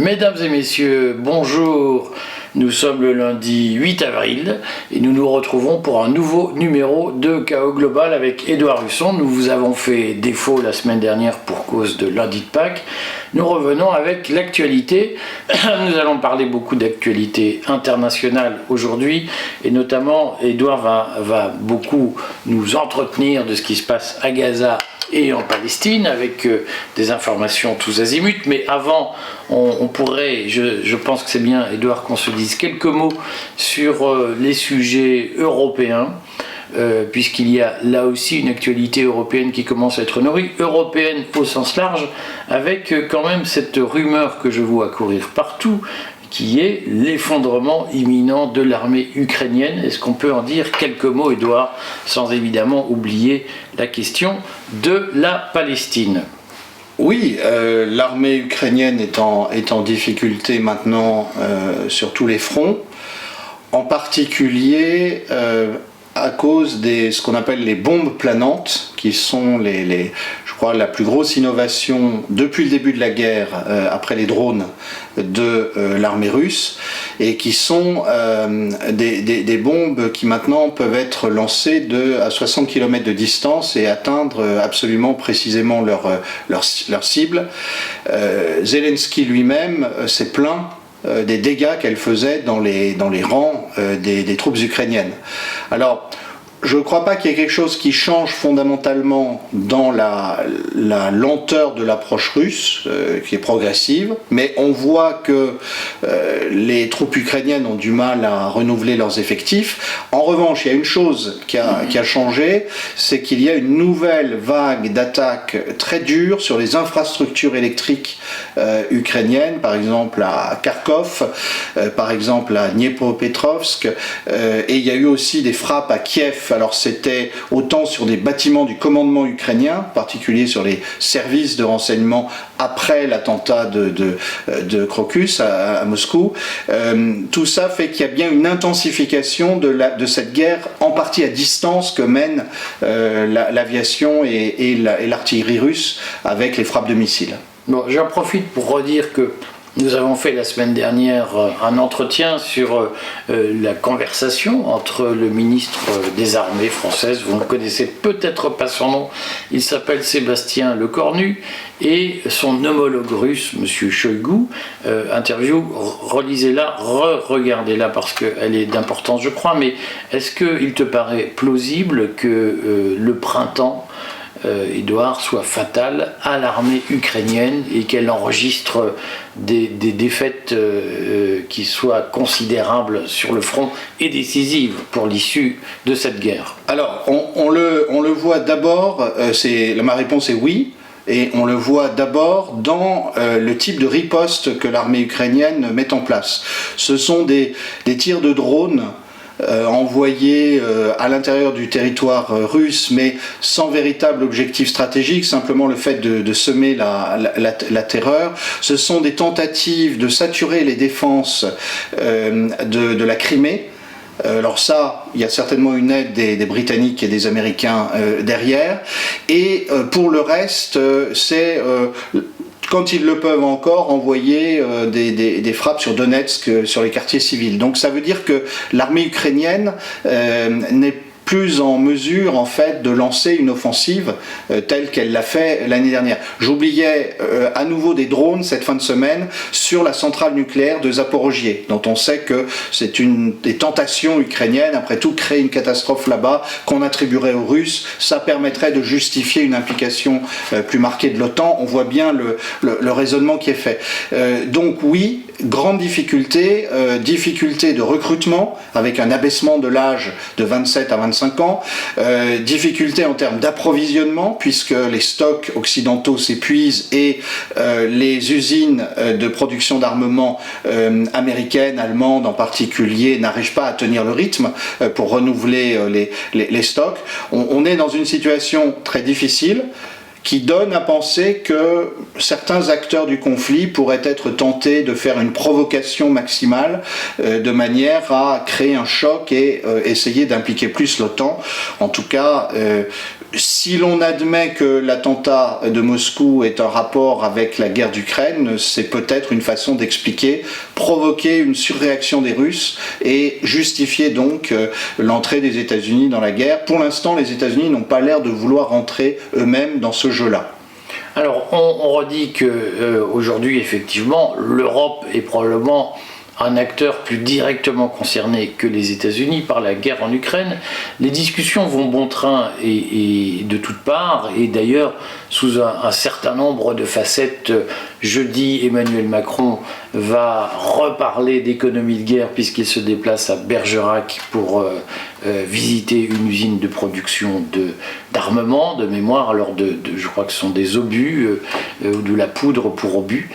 Mesdames et messieurs, bonjour. Nous sommes le lundi 8 avril et nous nous retrouvons pour un nouveau numéro de Chaos Global avec Édouard Husson. Nous vous avons fait défaut la semaine dernière pour cause de lundi de Pâques. Nous revenons avec l'actualité. Nous allons parler beaucoup d'actualité internationale aujourd'hui et notamment Édouard va beaucoup nous entretenir de ce qui se passe à Gaza et en Palestine avec des informations tous azimuts. Mais avant, on pourrait, je pense que c'est bien, Édouard, qu'on se dise quelques mots sur les sujets européens, puisqu'il y a là aussi une actualité européenne qui commence à être nourrie, européenne au sens large, avec quand même cette rumeur que je vois courir partout, qui est l'effondrement imminent de l'armée ukrainienne. Est-ce qu'on peut en dire quelques mots, Édouard, sans évidemment oublier la question de la Palestine? Oui, l'armée ukrainienne est en difficulté maintenant sur tous les fronts, en particulier à cause de ce qu'on appelle les bombes planantes, qui sont je crois, la plus grosse innovation depuis le début de la guerre, après les drones, de l'armée russe, et qui sont des bombes qui maintenant peuvent être lancées à 60 km de distance et atteindre absolument précisément leur cible. Zelensky lui-même s'est plaint des dégâts qu'elle faisait dans les rangs des troupes ukrainiennes. Alors, je ne crois pas qu'il y ait quelque chose qui change fondamentalement dans la lenteur de l'approche russe, qui est progressive, mais on voit que les troupes ukrainiennes ont du mal à renouveler leurs effectifs. En revanche, il y a une chose qui a changé, c'est qu'il y a une nouvelle vague d'attaques très dures sur les infrastructures électriques ukrainiennes, par exemple à Kharkov, par exemple à Dniepropetrovsk, et il y a eu aussi des frappes à Kiev. Alors c'était autant sur des bâtiments du commandement ukrainien, en particulier sur les services de renseignement après l'attentat de Crocus à Moscou. Tout ça fait qu'il y a bien une intensification de cette guerre, en partie à distance, que mène l'aviation et l'artillerie russe avec les frappes de missiles. Bon, j'en profite pour redire que nous avons fait la semaine dernière un entretien sur la conversation entre le ministre des Armées françaises, vous ne connaissez peut-être pas son nom, il s'appelle Sébastien Lecornu, et son homologue russe, M. Shoigu. Interview, relisez-la, regardez-la parce qu'elle est d'importance, je crois, mais est-ce qu'il te paraît plausible que le printemps, Édouard, soit fatal à l'armée ukrainienne et qu'elle enregistre des défaites qui soient considérables sur le front et décisives pour l'issue de cette guerre? Alors, on le voit d'abord, ma réponse est oui. Et on le voit d'abord dans le type de riposte que l'armée ukrainienne met en place. Ce sont des tirs de drones envoyés à l'intérieur du territoire russe, mais sans véritable objectif stratégique, simplement le fait de semer la terreur. Ce sont des tentatives de saturer les défenses de la Crimée. Alors ça, il y a certainement une aide des Britanniques et des Américains derrière. Et pour le reste, c'est quand ils le peuvent encore, envoyer des frappes sur Donetsk, sur les quartiers civils. Donc ça veut dire que l'armée ukrainienne n'est plus en mesure en fait de lancer une offensive telle qu'elle l'a fait l'année dernière. J'oubliais à nouveau des drones cette fin de semaine sur la centrale nucléaire de Zaporojié, dont on sait que c'est une des tentations ukrainiennes. Après tout, créer une catastrophe là-bas qu'on attribuerait aux Russes, ça permettrait de justifier une implication plus marquée de l'OTAN. On voit bien le raisonnement qui est fait. Donc oui, grande difficulté, difficulté de recrutement avec un abaissement de l'âge de 27 à 25 ans, difficulté en termes d'approvisionnement puisque les stocks occidentaux s'épuisent et les usines de production d'armement américaines, allemandes en particulier, n'arrivent pas à tenir le rythme pour renouveler les stocks. On est dans une situation très difficile qui donne à penser que certains acteurs du conflit pourraient être tentés de faire une provocation maximale de manière à créer un choc et essayer d'impliquer plus l'OTAN. En tout cas, Si l'on admet que l'attentat de Moscou est un rapport avec la guerre d'Ukraine, c'est peut-être une façon d'expliquer, provoquer une surréaction des Russes et justifier donc l'entrée des États-Unis dans la guerre. Pour l'instant, les États-Unis n'ont pas l'air de vouloir entrer eux-mêmes dans ce jeu-là. Alors, on redit que aujourd'hui, effectivement, l'Europe est probablement un acteur plus directement concerné que les États-Unis par la guerre en Ukraine. Les discussions vont bon train et de toutes parts, et d'ailleurs sous un certain nombre de facettes. Jeudi, Emmanuel Macron va reparler d'économie de guerre puisqu'il se déplace à Bergerac pour visiter une usine de production d'armement, de mémoire, alors je crois que ce sont des obus ou de la poudre pour obus.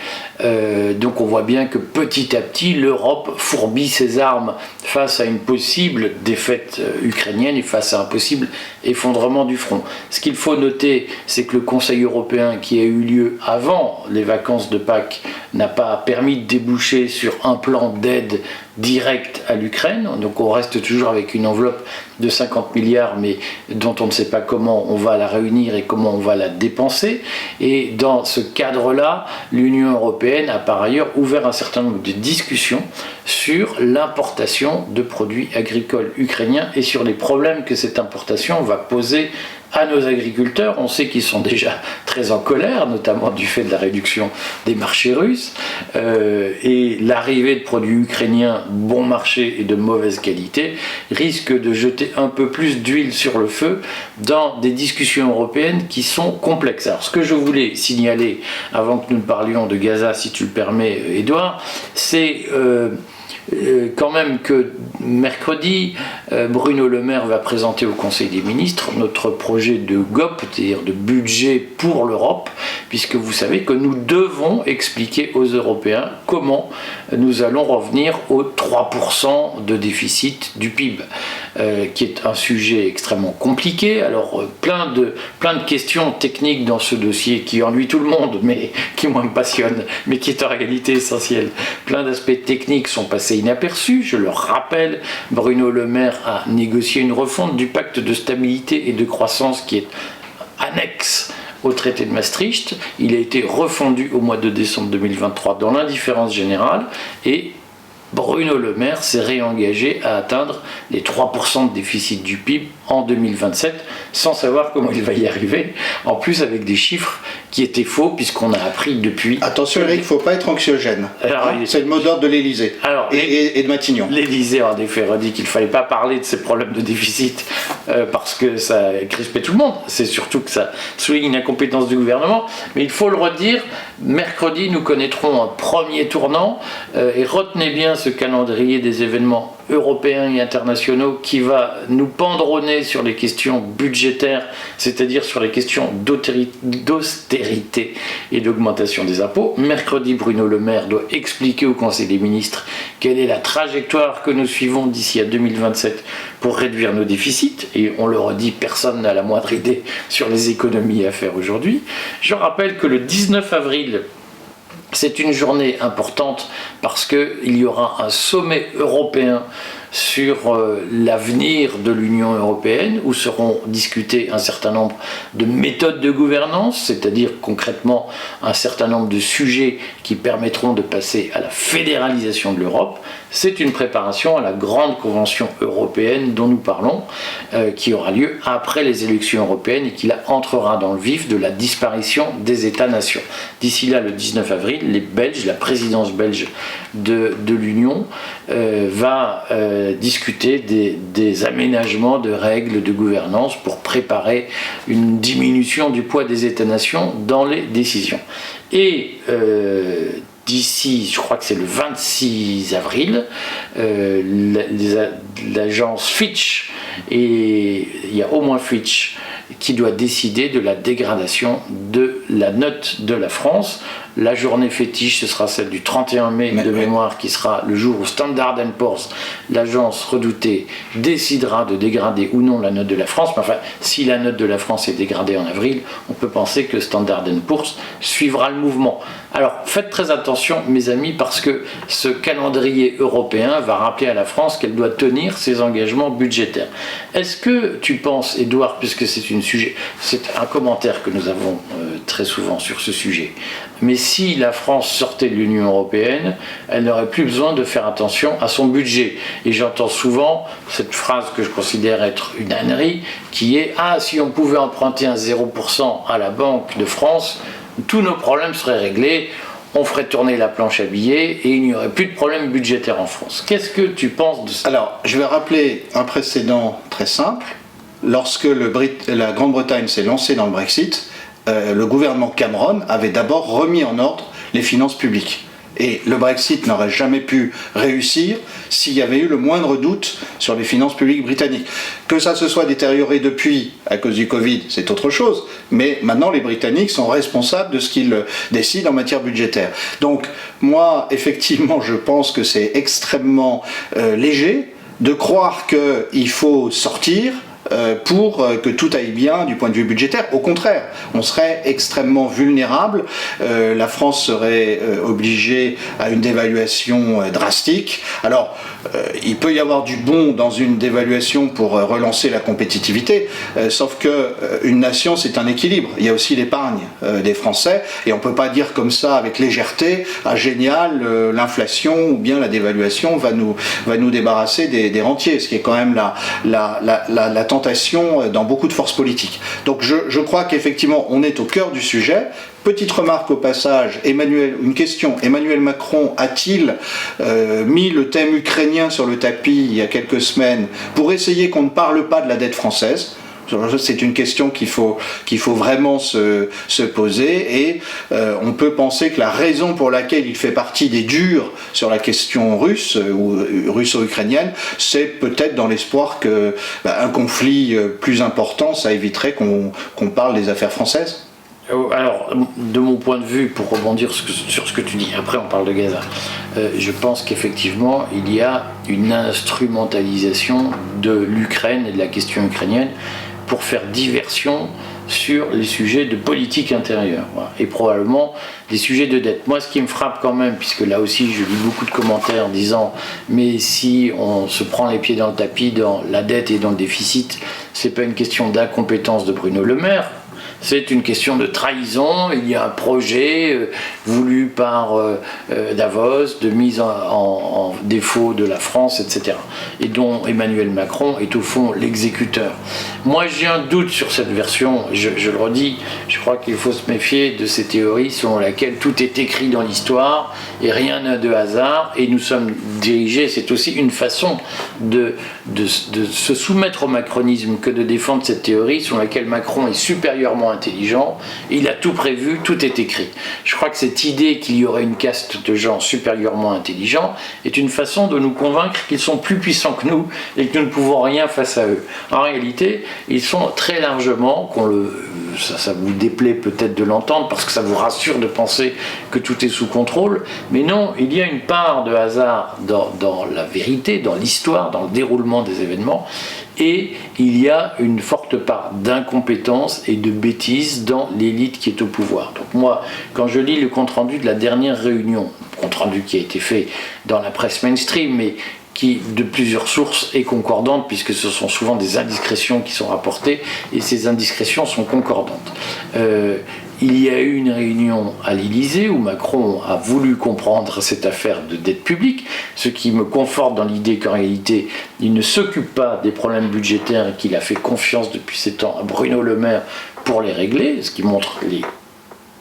Donc on voit bien que petit à petit l'Europe fourbit ses armes face à une possible défaite ukrainienne et face à un possible effondrement du front. Ce qu'il faut noter, c'est que le Conseil européen qui a eu lieu avant les vacances de Pâques n'a pas permis de déboucher sur un plan d'aide directe à l'Ukraine, donc on reste toujours avec une enveloppe de 50 milliards mais dont on ne sait pas comment on va la réunir et comment on va la dépenser, et dans ce cadre-là, l'Union européenne a par ailleurs ouvert un certain nombre de discussions sur l'importation de produits agricoles ukrainiens et sur les problèmes que cette importation va poser à nos agriculteurs. On sait qu'ils sont déjà très en colère, notamment du fait de la réduction des marchés russes, et l'arrivée de produits ukrainiens bon marché et de mauvaise qualité risque de jeter un peu plus d'huile sur le feu dans des discussions européennes qui sont complexes. Alors ce que je voulais signaler avant que nous ne parlions de Gaza, si tu le permets Édouard, c'est quand même que mercredi, Bruno Le Maire va présenter au Conseil des ministres notre projet de GOP, c'est-à-dire de budget pour l'Europe, puisque vous savez que nous devons expliquer aux Européens comment nous allons revenir aux 3% de déficit du PIB, qui est un sujet extrêmement compliqué. Alors plein de questions techniques dans ce dossier qui ennuie tout le monde, mais qui moi me passionne, mais qui est en réalité essentiel. Plein d'aspects techniques sont passés inaperçus. Je le rappelle, Bruno Le Maire a négocié une refonte du pacte de stabilité et de croissance qui est annexe au traité de Maastricht. Il a été refondu au mois de décembre 2023 dans l'indifférence générale et Bruno Le Maire s'est réengagé à atteindre les 3% de déficit du PIB en 2027, sans savoir comment il va y arriver, en plus avec des chiffres qui étaient faux, puisqu'on a appris depuis... Attention Eric, il ne faut pas être anxiogène. C'est le mot d'ordre de l'Élysée et de Matignon. L'Élysée en effet redit qu'il ne fallait pas parler de ces problèmes de déficit parce que ça crispait tout le monde, c'est surtout que ça souligne une incompétence du gouvernement, mais il faut le redire, mercredi nous connaîtrons un premier tournant, et retenez bien ce calendrier des événements européens et internationaux qui va nous pendre au nez sur les questions budgétaires, c'est-à-dire sur les questions d'austérité et d'augmentation des impôts. Mercredi, Bruno Le Maire doit expliquer au Conseil des ministres quelle est la trajectoire que nous suivons d'ici à 2027 pour réduire nos déficits, et on le redit, personne n'a la moindre idée sur les économies à faire aujourd'hui. Je rappelle que le 19 avril, c'est une journée importante parce qu'il y aura un sommet européen sur l'avenir de l'Union européenne où seront discutées un certain nombre de méthodes de gouvernance, c'est-à-dire concrètement un certain nombre de sujets qui permettront de passer à la fédéralisation de l'Europe. C'est une préparation à la grande convention européenne dont nous parlons, qui aura lieu après les élections européennes et qui là entrera dans le vif de la disparition des États-nations. D'ici là, le 19 avril, les Belges, la présidence belge de l'Union va discuter des aménagements de règles de gouvernance pour préparer une diminution du poids des États-nations dans les décisions. Et d'ici, je crois que c'est le 26 avril, l'agence Fitch, et il y a au moins Fitch qui doit décider de la dégradation de la note de la France. La journée fétiche, ce sera celle du 31 mai de mémoire, qui sera le jour où Standard & Poor's, l'agence redoutée, décidera de dégrader ou non la note de la France. Mais enfin, si la note de la France est dégradée en avril, on peut penser que Standard & Poor's suivra le mouvement. Alors, faites très attention, mes amis, parce que ce calendrier européen va rappeler à la France qu'elle doit tenir ses engagements budgétaires. Est-ce que tu penses, Édouard, puisque c'est un commentaire que nous avons très souvent sur ce sujet, mais si la France sortait de l'Union européenne, elle n'aurait plus besoin de faire attention à son budget. Et j'entends souvent cette phrase que je considère être une ânerie, qui est « Ah, si on pouvait emprunter un 0% à la Banque de France, tous nos problèmes seraient réglés, on ferait tourner la planche à billets et il n'y aurait plus de problème budgétaire en France. » Qu'est-ce que tu penses de ça? Alors, je vais rappeler un précédent très simple. Lorsque la Grande-Bretagne s'est lancée dans le Brexit, le gouvernement Cameron avait d'abord remis en ordre les finances publiques. Et le Brexit n'aurait jamais pu réussir s'il y avait eu le moindre doute sur les finances publiques britanniques. Que ça se soit détérioré depuis, à cause du Covid, c'est autre chose. Mais maintenant, les Britanniques sont responsables de ce qu'ils décident en matière budgétaire. Donc, moi, effectivement, je pense que c'est extrêmement léger de croire qu'il faut sortir pour que tout aille bien du point de vue budgétaire. Au contraire, on serait extrêmement vulnérable, la France serait obligée à une dévaluation drastique. Alors, il peut y avoir du bon dans une dévaluation pour relancer la compétitivité, sauf que une nation, c'est un équilibre. Il y a aussi l'épargne des Français, et on ne peut pas dire comme ça, avec légèreté, « Ah génial, l'inflation ou bien la dévaluation va nous débarrasser des rentiers », ce qui est quand même la tentation dans beaucoup de forces politiques. Donc je crois qu'effectivement on est au cœur du sujet. Petite remarque au passage, une question, Emmanuel Macron a-t-il mis le thème ukrainien sur le tapis il y a quelques semaines pour essayer qu'on ne parle pas de la dette française? C'est une question qu'il faut vraiment se poser, et on peut penser que la raison pour laquelle il fait partie des durs sur la question russe ou russo-ukrainienne, c'est peut-être dans l'espoir qu'un conflit plus important, ça éviterait qu'on parle des affaires françaises. Alors, de mon point de vue, pour rebondir sur ce que tu dis, après on parle de Gaza, je pense qu'effectivement il y a une instrumentalisation de l'Ukraine et de la question ukrainienne pour faire diversion sur les sujets de politique intérieure, voilà. Et probablement des sujets de dette. Moi, ce qui me frappe quand même, puisque là aussi je lis beaucoup de commentaires disant mais si on se prend les pieds dans le tapis dans la dette et dans le déficit, c'est pas une question d'incompétence de Bruno Le Maire, c'est une question de trahison. Il y a un projet voulu par Davos de mise en défaut de la France, etc. Et dont Emmanuel Macron est au fond l'exécuteur. Moi j'ai un doute sur cette version, je le redis, je crois qu'il faut se méfier de ces théories selon lesquelles tout est écrit dans l'histoire et rien n'a de hasard, et nous sommes dirigés, c'est aussi une façon de se soumettre au macronisme que de défendre cette théorie selon laquelle Macron est supérieurement intelligent, il a tout prévu, tout est écrit. Je crois que cette idée qu'il y aurait une caste de gens supérieurement intelligents est une façon de nous convaincre qu'ils sont plus puissants que nous et que nous ne pouvons rien face à eux. En réalité, ils sont très largement, ça vous déplaît peut-être de l'entendre parce que ça vous rassure de penser que tout est sous contrôle, mais non, il y a une part de hasard dans la vérité, dans l'histoire, dans le déroulement des événements, et il y a une forte part d'incompétence et de bêtise dans l'élite qui est au pouvoir. Donc moi, quand je lis le compte-rendu de la dernière réunion, compte-rendu qui a été fait dans la presse mainstream, mais qui, de plusieurs sources, est concordante, puisque ce sont souvent des indiscrétions qui sont rapportées, et ces indiscrétions sont concordantes. Il y a eu une réunion à l'Élysée où Macron a voulu comprendre cette affaire de dette publique, ce qui me conforte dans l'idée qu'en réalité, il ne s'occupe pas des problèmes budgétaires et qu'il a fait confiance depuis 7 ans à Bruno Le Maire pour les régler, ce qui montre les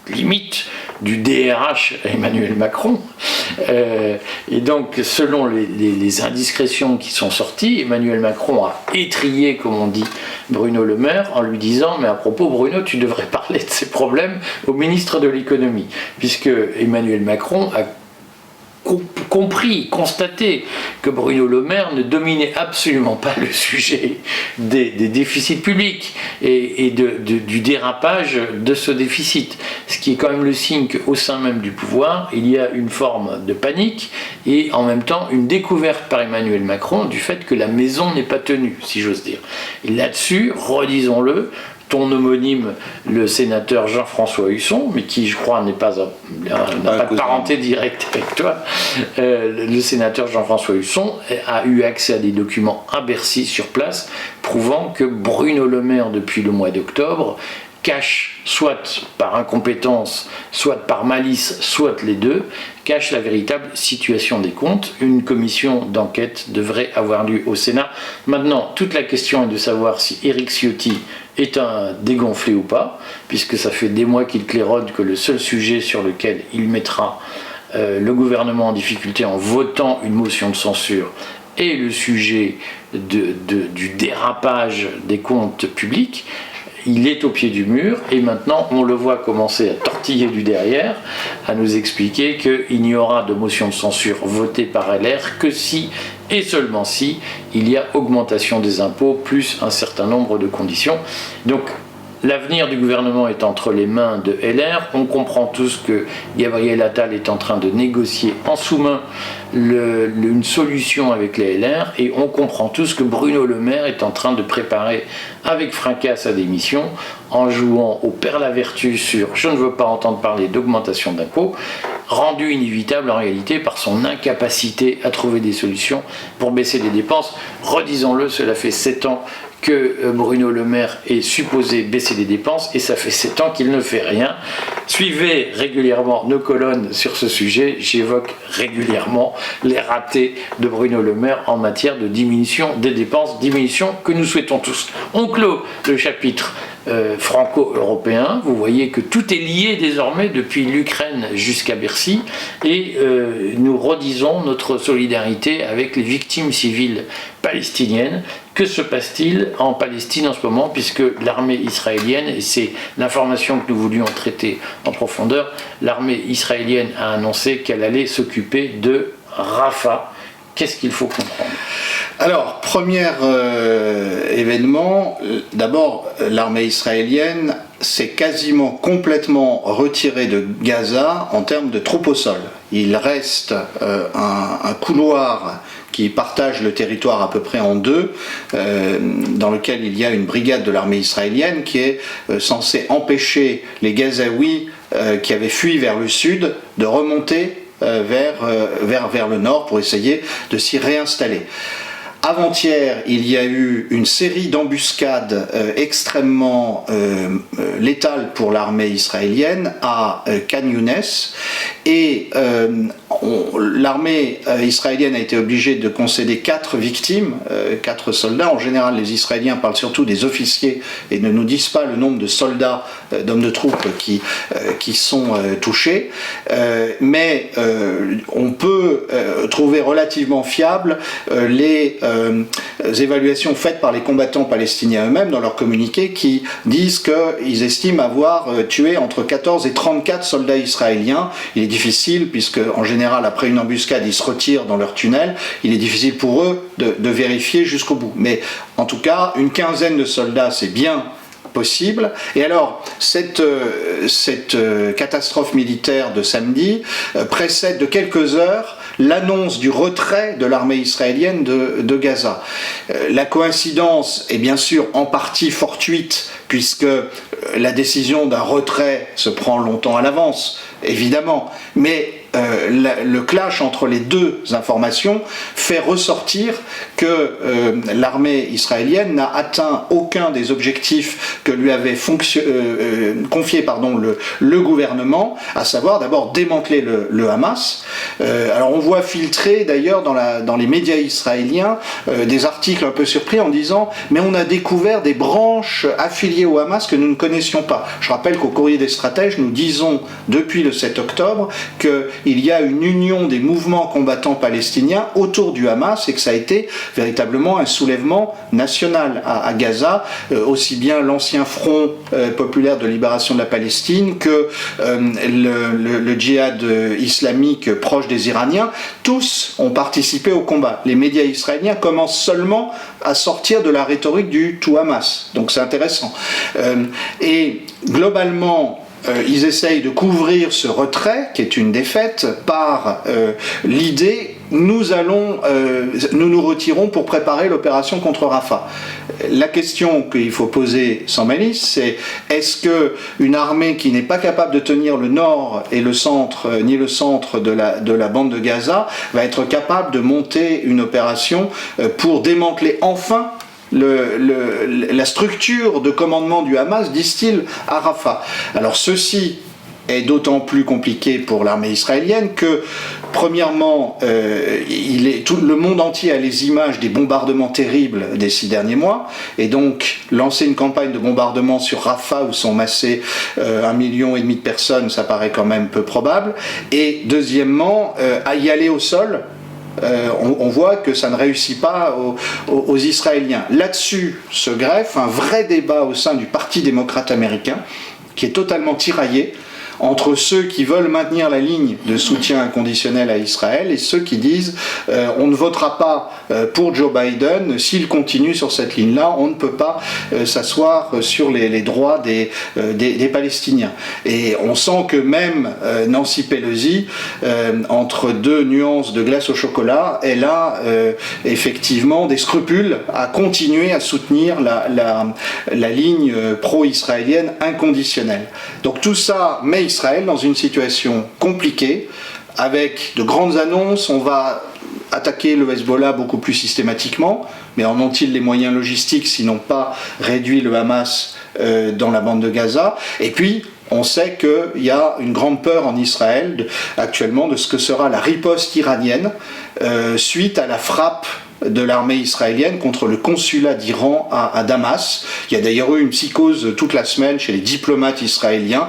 limites du DRH à Emmanuel Macron. Et donc, selon les indiscrétions qui sont sorties, Emmanuel Macron a étrillé, comme on dit, Bruno Le Maire en lui disant « Mais à propos, Bruno, tu devrais parler de ces problèmes au ministre de l'économie », puisque Emmanuel Macron a constaté que Bruno Le Maire ne dominait absolument pas le sujet des déficits publics et du dérapage de ce déficit. Ce qui est quand même le signe qu'au sein même du pouvoir, il y a une forme de panique et en même temps une découverte par Emmanuel Macron du fait que la maison n'est pas tenue, si j'ose dire. Et là-dessus, redisons-le, ton homonyme, le sénateur Jean-François Husson, mais qui, je crois, n'a pas de parenté directe avec toi, le sénateur Jean-François Husson a eu accès à des documents à Bercy sur place, prouvant que Bruno Le Maire, depuis le mois d'octobre, cache, soit par incompétence, soit par malice, soit les deux, cache la véritable situation des comptes. Une commission d'enquête devrait avoir lieu au Sénat. Maintenant, toute la question est de savoir si Éric Ciotti est un dégonflé ou pas, puisque ça fait des mois qu'il claironne que le seul sujet sur lequel il mettra le gouvernement en difficulté en votant une motion de censure est le sujet du dérapage des comptes publics. Il est au pied du mur et maintenant on le voit commencer à tortiller du derrière, à nous expliquer qu'il n'y aura de motion de censure votée par LR que si et seulement si il y a augmentation des impôts plus un certain nombre de conditions. Donc l'avenir du gouvernement est entre les mains de LR. On comprend tous que Gabriel Attal est en train de négocier en sous-main une solution avec les LR et on comprend tous que Bruno Le Maire est en train de préparer avec fracas sa démission en jouant au père la vertu sur « je ne veux pas entendre parler d'augmentation d'impôts », rendu inévitable en réalité par son incapacité à trouver des solutions pour baisser les dépenses. Redisons-le, cela fait 7 ans que Bruno Le Maire est supposé baisser les dépenses et ça fait 7 ans qu'il ne fait rien. Suivez régulièrement nos colonnes sur ce sujet, j'évoque régulièrement les ratés de Bruno Le Maire en matière de diminution des dépenses, diminution que nous souhaitons tous. On clôt le chapitre franco-européen, vous voyez que tout est lié désormais depuis l'Ukraine jusqu'à Bercy et nous redisons notre solidarité avec les victimes civiles palestiniennes. Que se passe-t-il en Palestine en ce moment, puisque l'armée israélienne, et c'est l'information que nous voulions traiter en profondeur, l'armée israélienne a annoncé qu'elle allait s'occuper de Rafah. Qu'est-ce qu'il faut comprendre ? Alors, premier événement, d'abord, l'armée israélienne s'est quasiment complètement retirée de Gaza en termes de troupes au sol. Il reste un couloir qui partage le territoire à peu près en deux, dans lequel il y a une brigade de l'armée israélienne qui est censée empêcher les Gazaouis qui avaient fui vers le sud de remonter vers le nord pour essayer de s'y réinstaller. Avant-hier, il y a eu une série d'embuscades extrêmement létales pour l'armée israélienne à Khan Younes et l'armée israélienne a été obligée de concéder 4 victimes, 4 soldats. En général, les Israéliens parlent surtout des officiers et ne nous disent pas le nombre de soldats, d'hommes de troupes qui sont touchés. Mais on peut trouver relativement fiables les évaluations faites par les combattants palestiniens eux-mêmes dans leur communiqué qui disent qu'ils estiment avoir tué entre 14 et 34 soldats israéliens. Il est difficile puisque en général après une embuscade ils se retirent dans leur tunnel, il est difficile pour eux de vérifier jusqu'au bout. Mais en tout cas une quinzaine de soldats c'est bien possible. Et alors, cette catastrophe militaire de samedi précède de quelques heures l'annonce du retrait de l'armée israélienne de Gaza. La coïncidence est bien sûr en partie fortuite, puisque la décision d'un retrait se prend longtemps à l'avance, évidemment, mais le clash entre les deux informations fait ressortir que l'armée israélienne n'a atteint aucun des objectifs que lui avait confié le gouvernement, à savoir d'abord démanteler le Hamas. Alors on voit filtrer d'ailleurs dans les médias israéliens des articles un peu surpris en disant mais on a découvert des branches affiliées au Hamas que nous ne connaissions pas. Je rappelle qu'au Courrier des Stratèges nous disons depuis le 7 octobre que qu'il y a une union des mouvements combattants palestiniens autour du Hamas et que ça a été véritablement un soulèvement national à Gaza, aussi bien l'ancien Front populaire de libération de la Palestine que le djihad islamique proche des Iraniens. Tous ont participé au combat. Les médias israéliens commencent seulement à sortir de la rhétorique du tout Hamas. Donc c'est intéressant. Et globalement, ils essayent de couvrir ce retrait, qui est une défaite, par l'idée nous nous retirons pour préparer l'opération contre Rafah. La question qu'il faut poser sans malice, c'est est-ce que une armée qui n'est pas capable de tenir le nord et le centre, ni le centre de la bande de Gaza, va être capable de monter une opération pour démanteler enfin la structure de commandement du Hamas, disent-ils, à Rafah. Alors ceci est d'autant plus compliqué pour l'armée israélienne que, premièrement, tout le monde entier a les images des bombardements terribles des 6 derniers mois, et donc lancer une campagne de bombardement sur Rafah où sont massés 1,5 million de personnes, ça paraît quand même peu probable, et deuxièmement, à y aller au sol. On voit que ça ne réussit pas aux Israéliens. Là-dessus se greffe un vrai débat au sein du Parti démocrate américain, qui est totalement tiraillé entre ceux qui veulent maintenir la ligne de soutien inconditionnel à Israël et ceux qui disent on ne votera pas pour Joe Biden s'il continue sur cette ligne-là, on ne peut pas s'asseoir sur les droits des Palestiniens. Et on sent que même Nancy Pelosi, entre deux nuances de glace au chocolat, elle a effectivement des scrupules à continuer à soutenir la ligne pro-israélienne inconditionnelle. Donc tout ça met Israël dans une situation compliquée, avec de grandes annonces. On va attaquer le Hezbollah beaucoup plus systématiquement, mais en ont-ils les moyens logistiques s'ils n'ont pas réduit le Hamas dans la bande de Gaza? Et puis on sait qu'il y a une grande peur en Israël actuellement de ce que sera la riposte iranienne suite à la frappe de l'armée israélienne contre le consulat d'Iran à Damas. Il y a d'ailleurs eu une psychose toute la semaine chez les diplomates israéliens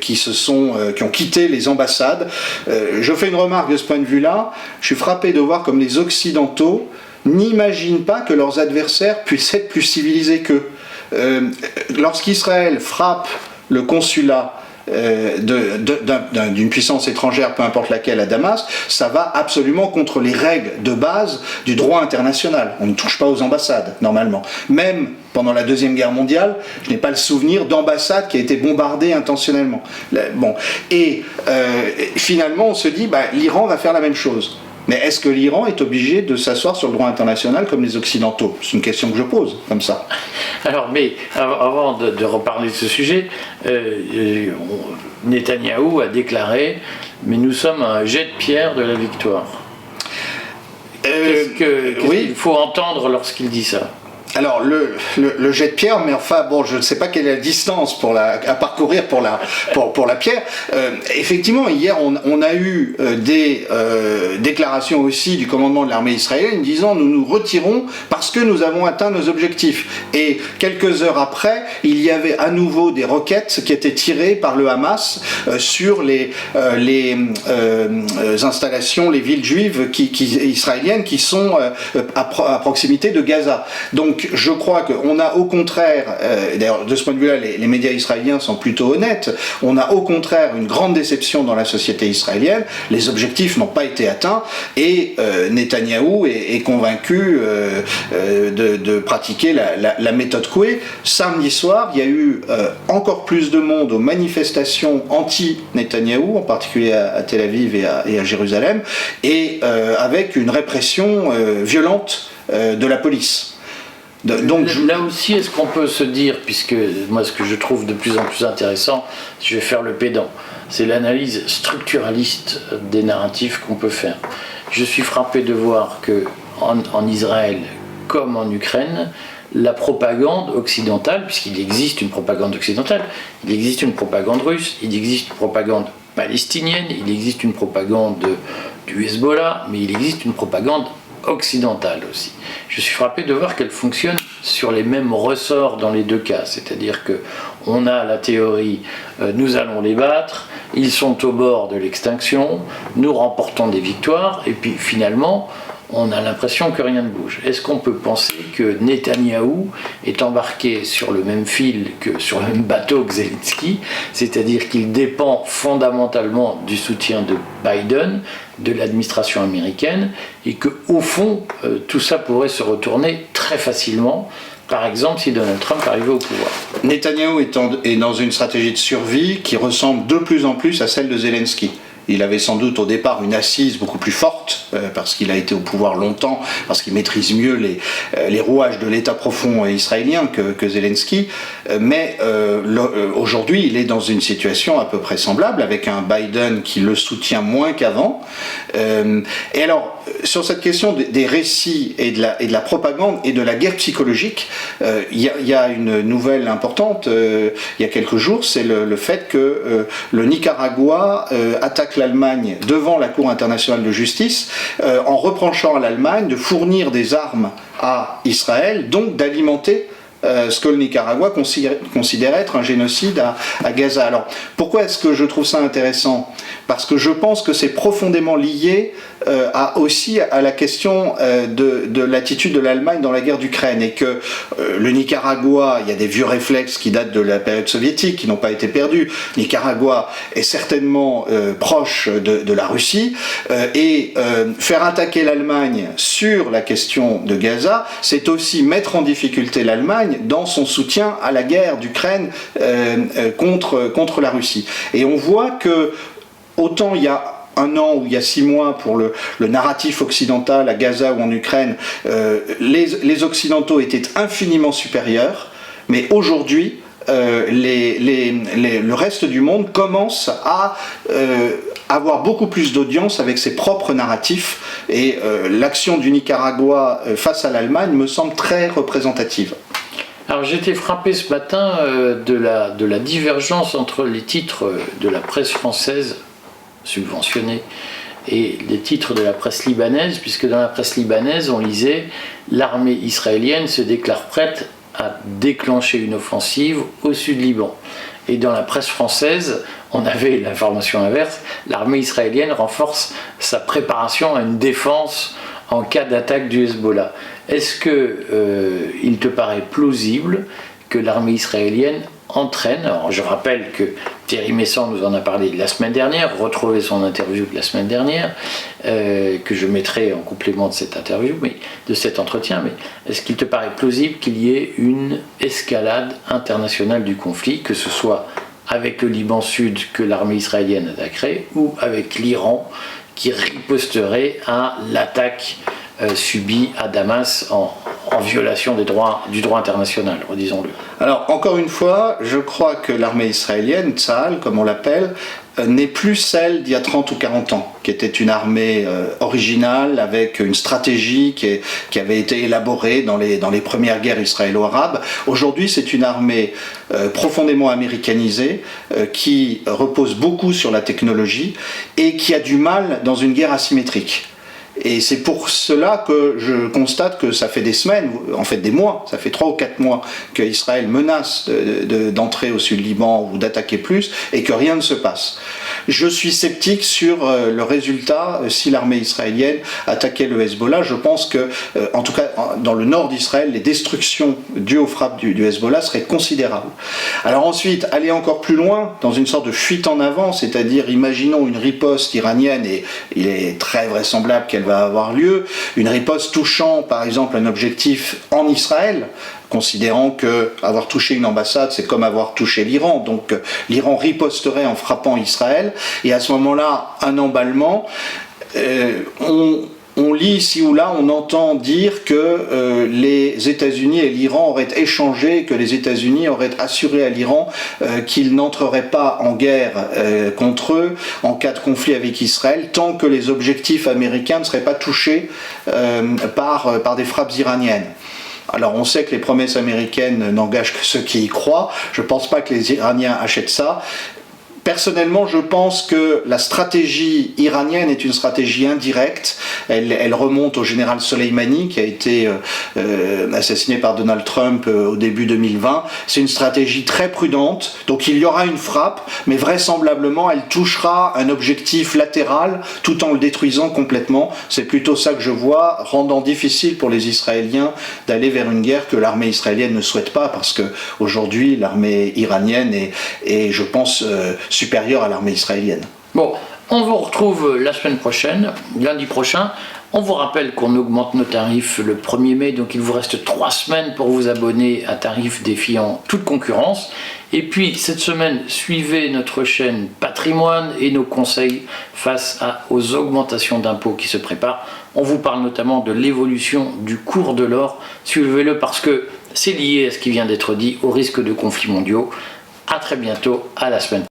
qui ont quitté les ambassades. Je fais une remarque de ce point de vue-là. Je suis frappé de voir comme les Occidentaux n'imaginent pas que leurs adversaires puissent être plus civilisés qu'eux. Lorsqu'Israël frappe le consulat d'une puissance étrangère, peu importe laquelle, à Damas, ça va absolument contre les règles de base du droit international. On ne touche pas aux ambassades, normalement. Même pendant la Deuxième Guerre mondiale, je n'ai pas le souvenir d'ambassade qui a été bombardée intentionnellement. Finalement, on se dit, l'Iran va faire la même chose. Mais est-ce que l'Iran est obligé de s'asseoir sur le droit international comme les Occidentaux? C'est une question que je pose, comme ça. Alors, mais avant de reparler de ce sujet, Netanyahou a déclaré « Mais nous sommes à un jet de pierre de la victoire ». Qu'est-ce qu'il faut entendre lorsqu'il dit ça? Alors le jet de pierre, mais enfin bon, je ne sais pas quelle est la distance à parcourir pour la pierre. Effectivement, hier on a eu des déclarations aussi du commandement de l'armée israélienne disant nous nous retirons parce que nous avons atteint nos objectifs. Et quelques heures après, il y avait à nouveau des roquettes qui étaient tirées par le Hamas sur les installations, les villes juives israéliennes qui sont à proximité de Gaza. Donc je crois qu'on a au contraire, d'ailleurs de ce point de vue-là les médias israéliens sont plutôt honnêtes, on a au contraire une grande déception dans la société israélienne, les objectifs n'ont pas été atteints et Netanyahou est convaincu de pratiquer la méthode Coué. Samedi soir, il y a eu encore plus de monde aux manifestations anti-Netanyahou, en particulier à Tel Aviv et à Jérusalem, et avec une répression violente de la police. Donc, là aussi, est-ce qu'on peut se dire, puisque moi ce que je trouve de plus en plus intéressant, je vais faire le pédant, c'est l'analyse structuraliste des narratifs qu'on peut faire. Je suis frappé de voir que en Israël comme en Ukraine, la propagande occidentale, puisqu'il existe une propagande occidentale, il existe une propagande russe, il existe une propagande palestinienne, il existe une propagande du Hezbollah, mais il existe une propagande occidentale aussi. Je suis frappé de voir qu'elle fonctionne sur les mêmes ressorts dans les deux cas. C'est-à-dire que on a la théorie, nous allons les battre, ils sont au bord de l'extinction, nous remportons des victoires, et puis finalement, on a l'impression que rien ne bouge. Est-ce qu'on peut penser que Netanyahou est embarqué sur le même fil, sur le même bateau que Zelensky, c'est-à-dire qu'il dépend fondamentalement du soutien de Biden, de l'administration américaine, et qu'au fond, tout ça pourrait se retourner très facilement, par exemple si Donald Trump arrivait au pouvoir? Netanyahou est dans une stratégie de survie qui ressemble de plus en plus à celle de Zelensky. Il avait sans doute au départ une assise beaucoup plus forte, parce qu'il a été au pouvoir longtemps, parce qu'il maîtrise mieux les rouages de l'État profond israélien que Zelensky, mais aujourd'hui il est dans une situation à peu près semblable, avec un Biden qui le soutient moins qu'avant. Et alors, sur cette question des récits et de la propagande et de la guerre psychologique, il y a une nouvelle importante il y a quelques jours, c'est le fait que le Nicaragua attaque l'Allemagne devant la Cour internationale de justice en reprochant à l'Allemagne de fournir des armes à Israël, donc d'alimenter ce que le Nicaragua considère être un génocide à Gaza. Alors, pourquoi est-ce que je trouve ça intéressant? Parce que je pense que c'est profondément lié aussi à la question de l'attitude de l'Allemagne dans la guerre d'Ukraine, et que le Nicaragua, il y a des vieux réflexes qui datent de la période soviétique, qui n'ont pas été perdus. Nicaragua est certainement proche de la Russie, et faire attaquer l'Allemagne sur la question de Gaza, c'est aussi mettre en difficulté l'Allemagne dans son soutien à la guerre d'Ukraine contre la Russie. Et on voit que autant il y a un an ou il y a 6 mois pour le narratif occidental à Gaza ou en Ukraine, les Occidentaux étaient infiniment supérieurs, mais aujourd'hui le reste du monde commence à avoir beaucoup plus d'audience avec ses propres narratifs, et l'action du Nicaragua face à l'Allemagne me semble très représentative. Alors j'ai été frappé ce matin de la divergence entre les titres de la presse française subventionnée et les titres de la presse libanaise, puisque dans la presse libanaise on lisait « L'armée israélienne se déclare prête à déclencher une offensive au sud Liban ». Et dans la presse française, on avait l'information inverse, l'armée israélienne renforce sa préparation à une défense en cas d'attaque du Hezbollah. Est-ce qu'il te paraît plausible que l'armée israélienne entraîne, alors je rappelle que Thierry Messant nous en a parlé la semaine dernière, retrouvez son interview de la semaine dernière, que je mettrai en complément de cette interview, de cet entretien, mais est-ce qu'il te paraît plausible qu'il y ait une escalade internationale du conflit, que ce soit avec le Liban Sud que l'armée israélienne attaquerait, ou avec l'Iran qui riposterait à l'attaque subie à Damas en violation du droit international, redisons-le? Alors, encore une fois, je crois que l'armée israélienne, Tsahal, comme on l'appelle, n'est plus celle d'il y a 30 ou 40 ans, qui était une armée originale, avec une stratégie qui avait été élaborée dans les premières guerres israélo-arabes. Aujourd'hui, c'est une armée profondément américanisée, qui repose beaucoup sur la technologie, et qui a du mal dans une guerre asymétrique. Et c'est pour cela que je constate que ça fait des semaines, en fait des mois, ça fait 3 ou 4 mois qu'Israël menace d'entrer au sud Liban ou d'attaquer plus, et que rien ne se passe. Je suis sceptique sur le résultat si l'armée israélienne attaquait le Hezbollah. Je pense que, en tout cas dans le nord d'Israël, les destructions dues aux frappes du Hezbollah seraient considérables. Alors ensuite, aller encore plus loin, dans une sorte de fuite en avant, c'est-à-dire imaginons une riposte iranienne, et il est très vraisemblable qu'elle va avoir lieu, une riposte touchant par exemple un objectif en Israël, considérant que avoir touché une ambassade, c'est comme avoir touché l'Iran, donc l'Iran riposterait en frappant Israël, et à ce moment-là, un emballement, on lit ici ou là, on entend dire que les États-Unis et l'Iran auraient échangé, que les États-Unis auraient assuré à l'Iran qu'ils n'entreraient pas en guerre contre eux en cas de conflit avec Israël, tant que les objectifs américains ne seraient pas touchés par des frappes iraniennes. Alors on sait que les promesses américaines n'engagent que ceux qui y croient, je ne pense pas que les Iraniens achètent ça. Personnellement, je pense que la stratégie iranienne est une stratégie indirecte. Elle remonte au général Soleimani, qui a été assassiné par Donald Trump au début 2020. C'est une stratégie très prudente. Donc il y aura une frappe, mais vraisemblablement elle touchera un objectif latéral tout en le détruisant complètement. C'est plutôt ça que je vois, rendant difficile pour les Israéliens d'aller vers une guerre que l'armée israélienne ne souhaite pas, parce que aujourd'hui l'armée iranienne est je pense, supérieure à l'armée israélienne. Bon, on vous retrouve la semaine prochaine, lundi prochain. On vous rappelle qu'on augmente nos tarifs le 1er mai, donc il vous reste 3 semaines pour vous abonner à tarifs défiant toute concurrence. Et puis cette semaine, suivez notre chaîne Patrimoine et nos conseils face aux augmentations d'impôts qui se préparent. On vous parle notamment de l'évolution du cours de l'or. Suivez-le parce que c'est lié à ce qui vient d'être dit, au risque de conflits mondiaux. À très bientôt, à la semaine.